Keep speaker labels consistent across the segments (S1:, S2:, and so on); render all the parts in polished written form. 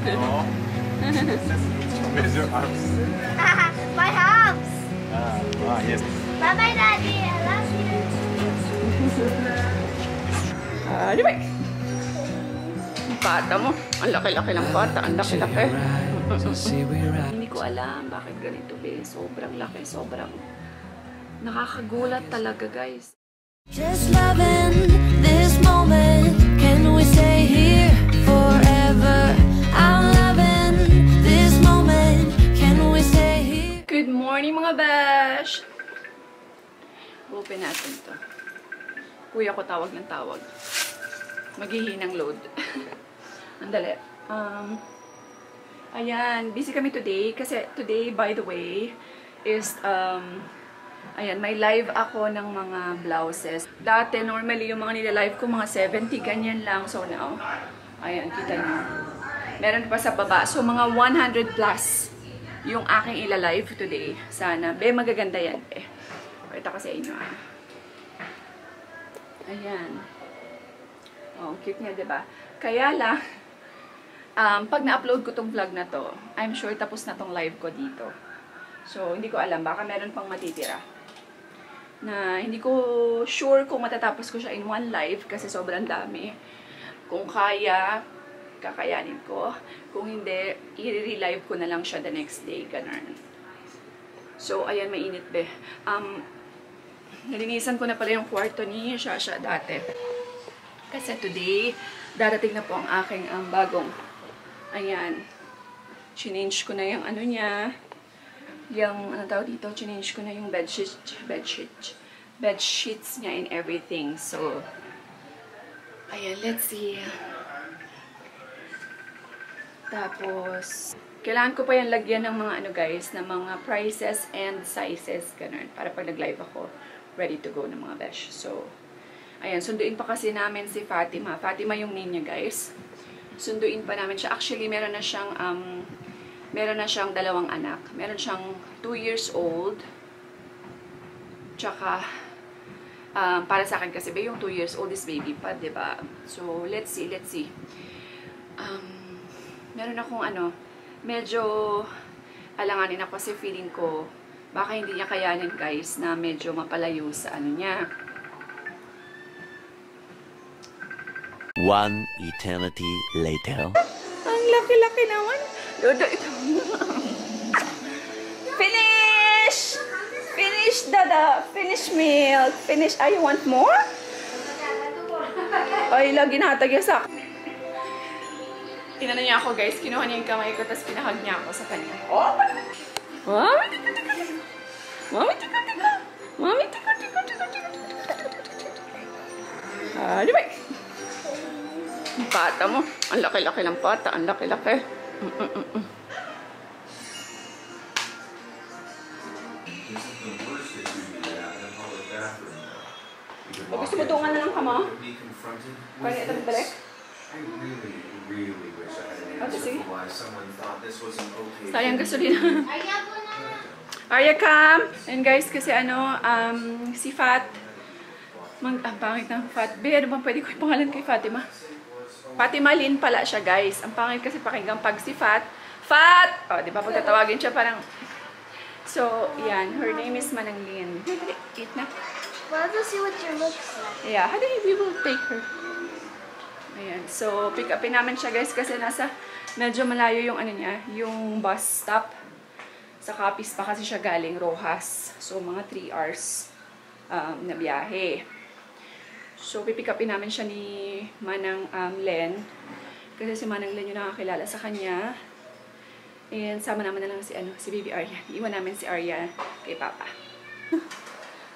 S1: No. Where's your arms?
S2: My arms.
S1: Yes.
S2: Bye-bye, Daddy. I love you.
S3: Di ba? Ang pata mo. Ang laki-laki ng pata. Ang laki-laki. Hindi ko alam bakit ganito, be. Sobrang laki. Sobrang nakakagulat talaga, guys.
S4: Just loving this moment. Can we stay here forever? I'm loving this moment. Can we stay here?
S3: Good morning, mga bash! Open natin to. Kuya ko tawag ng tawag. Maghihinang load. Andali. Ayan, busy kami today. Kasi today, by the way, is, ayan, may live ako ng mga blouses. Dati, normally, yung mga nila-live ko, mga 70, ganyan lang. So now, ayan, kita nyo. Meron pa sa baba. So, mga 100 plus yung aking ila-live today. Sana. Be, magaganda yan, be. Pakita ko sa inyo, ah. Ayan. Oh, cute niya, diba? Kaya lang, pag na-upload ko tong vlog na to, I'm sure tapos na tong live ko dito. So, hindi ko alam. Baka meron pang matitira. Na hindi ko sure kung matatapos ko siya in one live kasi sobrang dami. Kung kaya, kakayanin ko. Kung hindi, i-relive ko na lang siya the next day. Ganun. So, ayan, mainit, be. Nalinisan ko na pala yung kwarto ni Shasha dati. Kasi today, darating na po ang aking bagong, ayan, change ko na yung ano niya, yung, ano tawag dito, change ko na yung bedsheets niya and everything. So, ayan, let's see. Tapos, kailangan ko pa yan lagyan ng mga ano guys, ng mga prices and sizes, ganun, para pag nag-live ako, ready to go ng mga besh. So, ayan, sunduin pa kasi namin si Fatima. Fatima yung name niya, guys. Sunduin pa namin siya. Actually, meron na siyang 2 anak. Meron siyang 2 years old. Tsaka, para sa akin kasi, yung 2 years old is baby pa, diba? So, let's see. Meron akong medyo alanganin ako kasi feeling ko, baka hindi niya kayanin, guys, na medyo mapalayo sa ano niya.
S5: One eternity later.
S3: Ang laki-laki naman. Dodo, ito. Finish! Finish, Dada. Finish milk. Finish. You want more? Ay, lagi nahatag yan sa akin. Tinanong niya ako, guys. Kinuha niya yung kamay ko, tapos pinahag niya ako sa kanya. Oh! Mami, tika. Mami, tika. Mami, tika. Di ba? Ang pata mo. Ang laki-laki ng pata. Ang laki-laki. O, gusto mo tungan na lang ka mo? Para ito balik? Okay, sige. Sayang gasolina. Arya, come! And guys, kasi si Fat, ang pangit ng Fat. Be, ano bang pwede ko yung pangalan kay Fatima? Fatima Lynn pala siya, guys. Ang pangit kasi pakinggang pag si Fat. Fat! O, di ba? Pagtatawagin siya parang... So, yan. Her name is Manang Lynn. Eat na.
S2: Well, let's see what your looks like.
S3: Yeah, how do we will take her? Ayan. So, pick upin namin siya, guys, kasi nasa medyo malayo yung ano niya, yung bus stop. Sa Capiz pa kasi siya galing, Rojas. So, mga 3 hours na biyahe. So, pipick upin namin siya ni Manang Len. Kasi si Manang Len yung nakakilala sa kanya. And sama naman na lang si Baby Arya. Iwan namin si Arya kay Papa.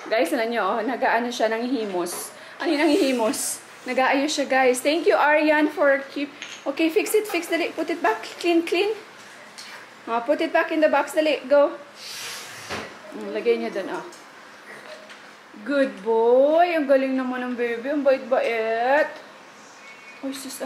S3: Guys, alam nyo, nag-aano siya ng himos. Ano yung himos? Nag-aayos siya, guys. Thank you, Aryan, for keep... Okay, fix it. Dali. Put it back. Clean. Put it back in the box. Dali. Go. Lagay niya dun, Good boy. Ang galing naman ng baby. Ang bait-bait. Oh, sus,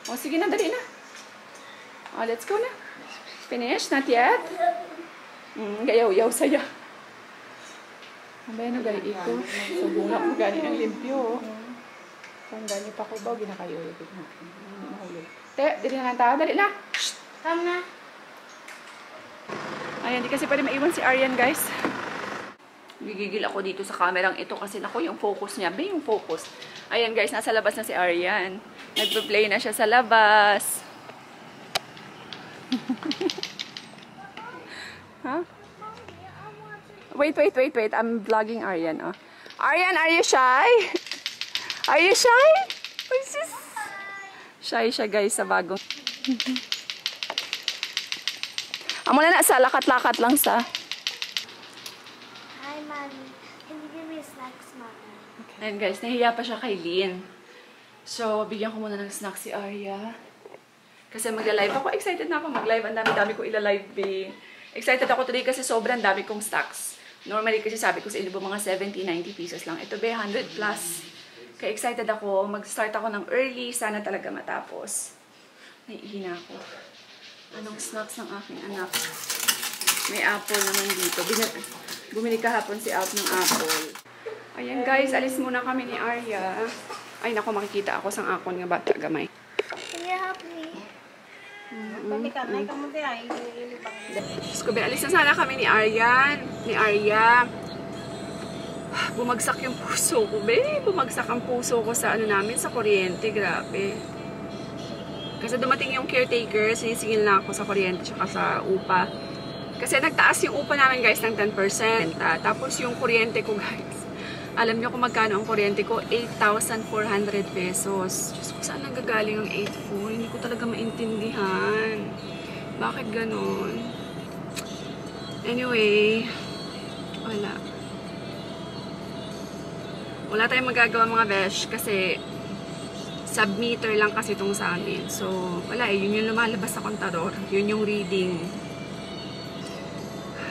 S3: Oh, sige na. Dali na. Let's go na. Finish? Not yet? Gayaw-yaw sa'yo. Ang bayan na gali iko. So, bunga ko gani ng limpyo. Kung gani pa ko ba, ginakayulog na. Te, dali na lang tayo. Dali na. Shh.
S2: Tama na.
S3: Ayan, di kasi pwede maiwan si Aryan, guys. Gigigil ako dito sa kamerang ito kasi naku, yung focus niya. Ba yung focus? Ayan, guys, nasa labas na si Aryan. Nagpe-play na siya sa labas. Huh? Wait. I'm vlogging Aryan, oh. Aryan, are you shy? Are you shy? What's this? Shy siya, guys, sa bagong... Amo na sa lakat-lakat lang sa...
S2: Hi, Mommy. Can you give me snacks, Mommy?
S3: Ayan, guys, nahiya pa siya kay Lynn. So, bigyan ko muna ng snack si Arya. Kasi magla-live ako. Excited na ako mag-live. Ang dami-dami ko ila-live, be. Excited ako today kasi sobrang dami kong stocks. Normally kasi sabi ko sa inyo mga 70-90 pesos lang. Ito be 100 plus. Kaya excited ako. Mag-start ako ng early. Sana talaga matapos. Naiihina ako. Anong snacks ng aking anak? May apple naman dito. Bumili kahapon si Alp ng apple. Ayan guys, alis muna kami ni Arya. Ay naku, makikita ako sang akon nga bata gamay.
S2: Can you help me?
S3: Scooby, alis na sana kami ni Aryan. Ni Arya. Bumagsak yung puso ko, be. Bumagsak ang puso ko sa ano namin, sa kuryente. Grabe. Kasi dumating yung caretaker, sinisingil na ako sa kuryente tsaka sa upa. Kasi nagtaas yung upa namin, guys, ng 10%. Tapos yung kuryente ko, guys. Alam niyo kung magkano ang kuryente ko? 8,400 pesos. Diyos ko, saan nanggagaling ang 8,400? Hindi ko talaga maintindihan. Bakit ganon? Anyway, wala. Wala tayong magagawa mga besh kasi sub-meter lang kasi itong sa amin. So, wala eh. Yun yung lumalabas sa kontador. Yun yung reading.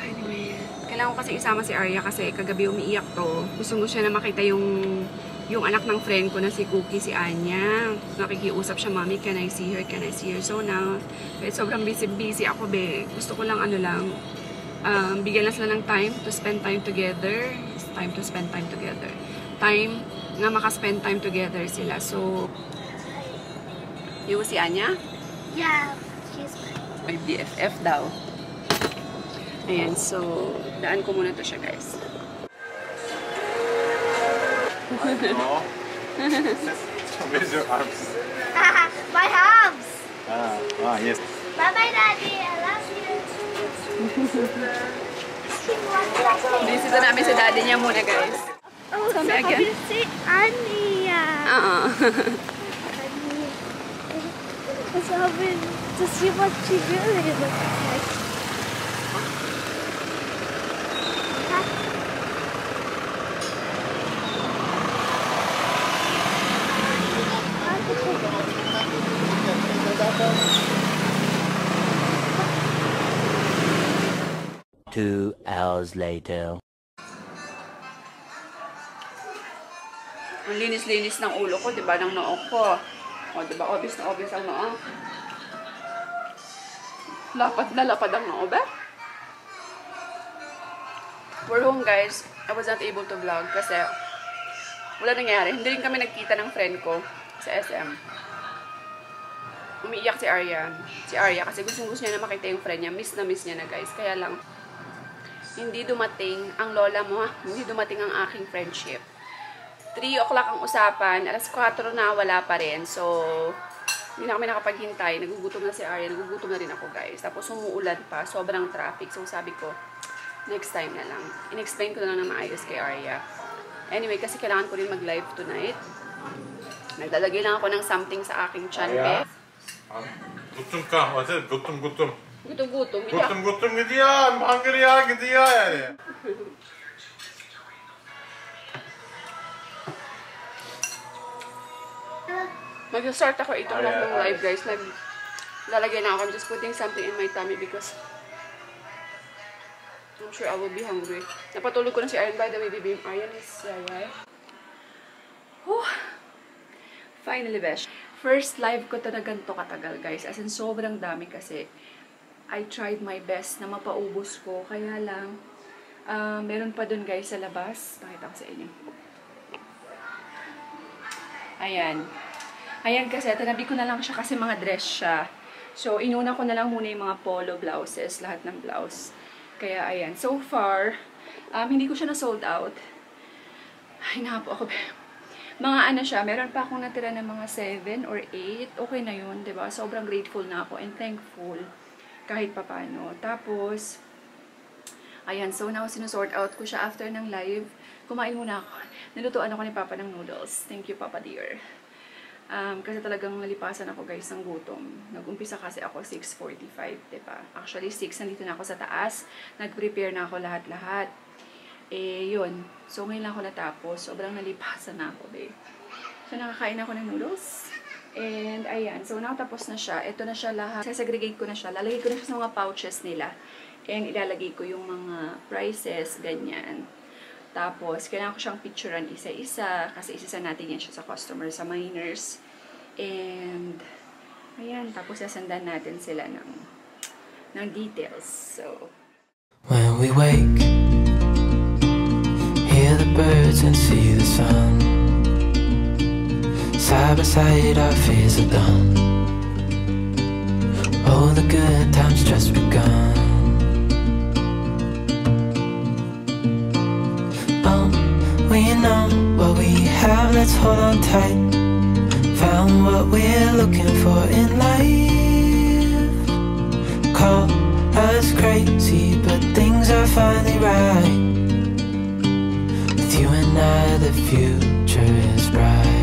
S3: Anyway, kailangan ko kasi isama si Arya kasi kagabi umiiyak to. Gusto mo siya na makita yung anak ng friend ko na si Cookie, si Anya. Nakikiusap siya, Mommy, can I see her? Can I see her? So now, kahit sobrang busy ako, be. Gusto ko lang, bigyan lang sila ng time to spend time together. It's time to spend time together. Time nga maka-spend time together sila. So, yung si Anya?
S2: Yeah, she's
S3: May BFF daw. Ayan, so, daan ko muna to siya, guys.
S1: No. Where's your arms?
S2: My arms.
S1: Yes.
S2: Bye-bye, Daddy. I love you.
S3: Busy na namin sa daddy niya muna, guys.
S2: Oh,
S3: Come
S2: so
S3: again.
S2: happy to see Anya. I'm so happy to see what she really looks like.
S5: Two hours later.
S3: Ang linis-linis ng ulo ko, diba? Ng noo ko. O, diba? Obvious na obvious ang noo. Lapad na lapad ang noo, ba? We're home, guys. I was not able to vlog kasi wala nangyari. Hindi rin kami nagkita ng friend ko sa SM. Umiiyak si Arya. Si Arya kasi gusto niya na makita yung friend niya. Miss na miss niya na, guys. Kaya lang, hindi dumating ang lola mo, ha? Hindi dumating ang aking friendship. 3 o'clock ang usapan. Alas 4 na, wala pa rin. So, hindi na kami nakapaghintay. Nagugutom na si Arya. Nagugutom na rin ako, guys. Tapos, umuulan pa. Sobrang traffic. So, sabi ko, next time na lang. In-explain ko na lang na maayos kay Arya. Anyway, kasi kailangan ko rin mag-live tonight. Naglalagay lang ako ng something sa aking chan,
S1: Arya?
S3: pe.
S1: Gutom ka. What's it? Gutom.
S3: Gutom-gutom.
S1: Gutom gidiyor. I'm hungry ya. Gidiyor yani.
S3: Mag-start ako 8 o'clock ng live, guys. Lalagay na ako. I'm just putting something in my tummy because I'm sure I will be hungry. Napatulog ko na si Aryan. By the way, baby, Aryan is right. Finally, besh. First live ko na ganito katagal, guys. As in, sobrang dami kasi I tried my best na mapaubos ko. Kaya lang, meron pa dun, guys, sa labas. Pakita ko sa inyo. Ayan. Ayan kasi, tinabi ko na lang siya kasi mga dress siya. So, inuna ko na lang muna yung mga polo blouses, lahat ng blouse. Kaya, ayan. So far, hindi ko siya na sold out. Ay, nahapo ako. Mga ano siya, meron pa akong natira ng mga 7 or 8. Okay na yun, diba? Sobrang grateful na ako and thankful kahit papano. Tapos, ayan, so now sinusort out ko siya after ng live. Kumain muna ako. Nilutuan ako ni Papa ng noodles. Thank you, Papa dear. Kasi talagang nalipasan ako guys ng gutom. Nag-umpisa kasi ako 6:45, diba? Actually, 6 nandito na ako sa taas. Nag-prepare na ako lahat-lahat. Eh, yun. So, ngayon lang ako natapos. Sobrang nalipasan na ako, babe. So, nakakain ako ng noodles. And, ayan. So, now tapos na siya. Ito na siya lahat. Segregate ko na siya. Lalagay ko na siya sa mga pouches nila. And, ilalagay ko yung mga prices, ganyan. Tapos, kailangan ko siyang picturean isa-isa. Kasi isa natin yan siya sa customer, sa miners. And, ayan. Tapos, sasandan natin sila ng details. So,
S6: when we wake, hear the birds and see the sun. Side by side our fears are done. Oh, the good times just begun. Oh, we know what we have, let's hold on tight. Found what we're looking for in life. Call us crazy, but things are finally right. With you and I, the future is bright.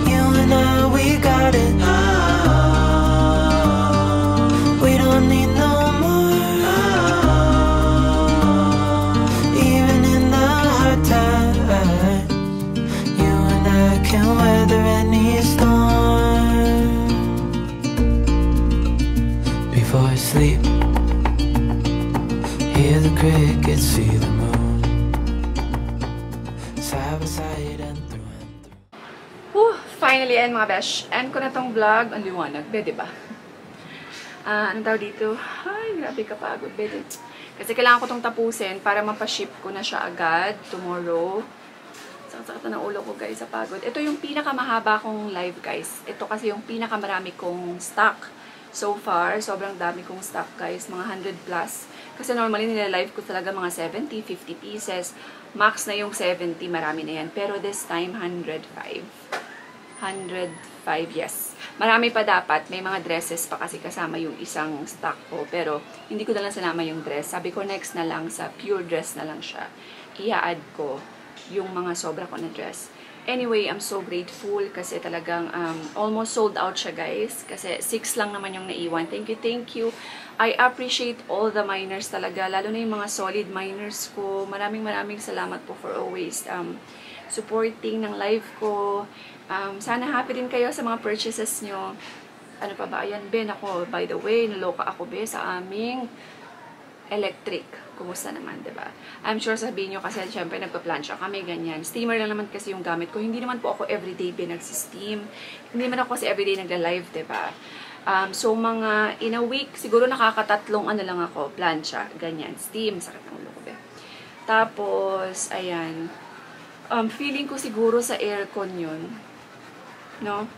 S6: You and I, we got it. We don't need no more. Even in the hard times, you and I can weather any storm. Before I sleep, hear the crickets, see the moon. Side by side and through and through.
S3: Finally, end mga besh. End ko na tong vlog. Ang liwanag, be, diba? Anong tawag dito? Ay, grabe kapagod, be. Kasi kailangan ko tong tapusin para mapaship ko na siya agad tomorrow. Sakit na ng ulo ko, guys, sa pagod. Ito yung pinakamahaba kong live, guys. Ito kasi yung pinakamarami kong stock. So far, sobrang dami kong stock, guys. Mga 100 plus. Kasi normally nila-live ko talaga mga 70, 50 pieces. Max na yung 70, marami na yan. Pero this time, 105. 105, yes. Marami pa dapat. May mga dresses pa kasi kasama yung isang stock ko. Pero, hindi ko na lang sinama yung dress. Sabi ko, next na lang sa pure dress na lang siya. I-add ko yung mga sobra ko na dress. Anyway, I'm so grateful kasi talagang almost sold out siya, guys. Kasi 6 lang naman yung naiwan. Thank you, thank you. I appreciate all the miners talaga. Lalo na yung mga solid miners ko. Maraming salamat po for always supporting ng live ko. Sana happy din kayo sa mga purchases nyo. Ano pa ba? Ayan, Ben, ako, by the way, naloka ako, Ben, sa aming electric. Kumusta naman, diba? I'm sure sabihin nyo kasi, syempre, nagpa-plancha kami, ganyan. Steamer lang naman kasi yung gamit ko. Hindi naman po ako everyday nagsisteam. Hindi naman ako kasi everyday nagla-live, diba? So, mga in a week, siguro nakakatatlong ano lang ako, plancha, ganyan. Steam, sakit ng ulo ko, Ben. Tapos, ayan. Feeling ko siguro sa aircon yun. No?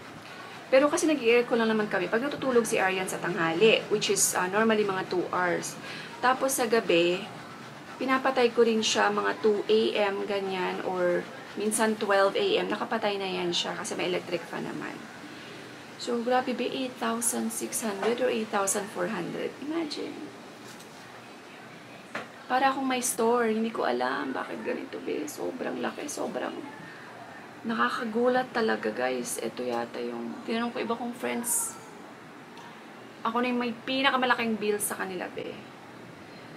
S3: Pero kasi nag-aircon lang naman kami. Pag natutulog si Arian sa tanghali, which is normally mga 2 hours. Tapos sa gabi, pinapatay ko rin siya mga 2 AM, ganyan, or minsan 12 AM. Nakapatay na yan siya kasi may electric fan naman. So, grabe ba, 8,600 or 8,400? Imagine. Para akong may store, hindi ko alam bakit ganito, be. Sobrang laki, sobrang nakakagulat talaga, guys. Ito yata yung, tinanong ko iba kong friends. Ako na yung may pinakamalaking bill sa kanila, be.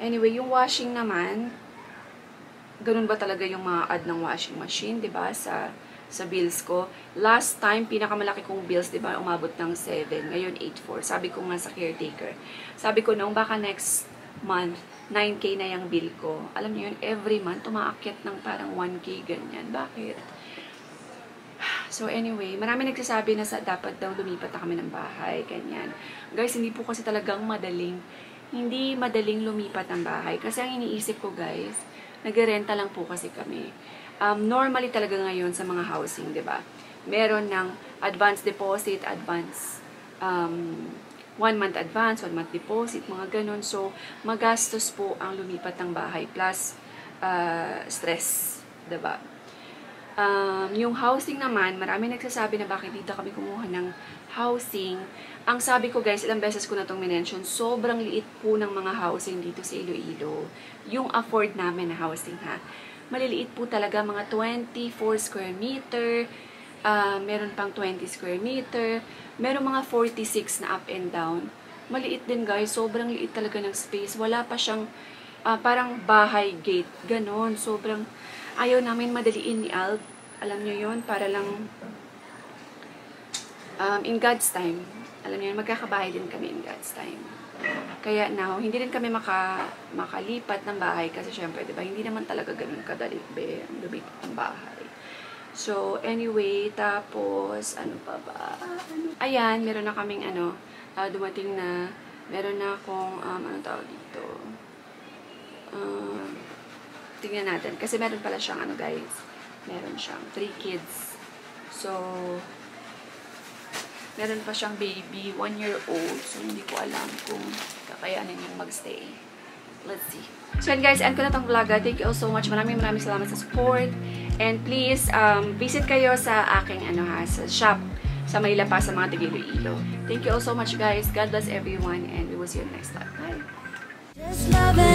S3: Anyway, yung washing naman, ganun ba talaga yung mga ad ng washing machine, diba? Sa bills ko. Last time, pinakamalaki kong bills, diba? Umabot ng 7. Ngayon, 8.4. Sabi ko nga sa caretaker. Sabi ko nung baka next month, 9K na yung bill ko. Alam niyo yun, every month, umaakyat ng parang 1K, ganyan. Bakit? So anyway, marami nagsasabi na dapat daw lumipat na kami ng bahay, ganyan. Guys, hindi po kasi talagang madaling lumipat ng bahay. Kasi ang iniisip ko, guys, nag-renta lang po kasi kami. Normally talaga ngayon sa mga housing, di ba? Meron ng advance deposit, advance, 1 month advance, 1 month deposit, mga ganun. So, magastos po ang lumipat ng bahay plus stress, di ba? Yung housing naman, marami nagsasabi na bakit dito kami kumuha ng housing. Ang sabi ko guys, ilang beses ko na itong minention, sobrang liit po ng mga housing dito sa Iloilo. Yung afford namin na housing ha. Maliliit po talaga, mga 24 square meter, meron pang 20 square meter, meron mga 46 na up and down. Maliit din guys, sobrang liit talaga ng space. Wala pa siyang parang bahay gate, ganon. Sobrang ayaw namin madaliin ni Alp. Alam nyo yun, para lang in God's time. Alam niyo, magkakabahay din kami in God's time. Kaya now, hindi rin kami makalipat ng bahay kasi syempre, diba, hindi naman talaga ganun kadali lumipat ng bahay. So, anyway, tapos, ano pa ba? Ayan, meron na kaming, dumating na, meron na akong, ano tawag dito? Tingnan natin. Kasi meron pala siyang, guys, meron siyang 3 kids. So, meron pa siyang baby, 1-year-old. So, hindi ko alam kung kakayanin yung magstay. Let's see. So, guys, end ko na itong vlog. Thank you all so much. Maraming salamat sa support. And please, visit kayo sa aking, sa shop sa Maylapa sa mga Iloilo. Thank you all so much, guys. God bless everyone. And we will see you next time. Bye!
S4: Just loving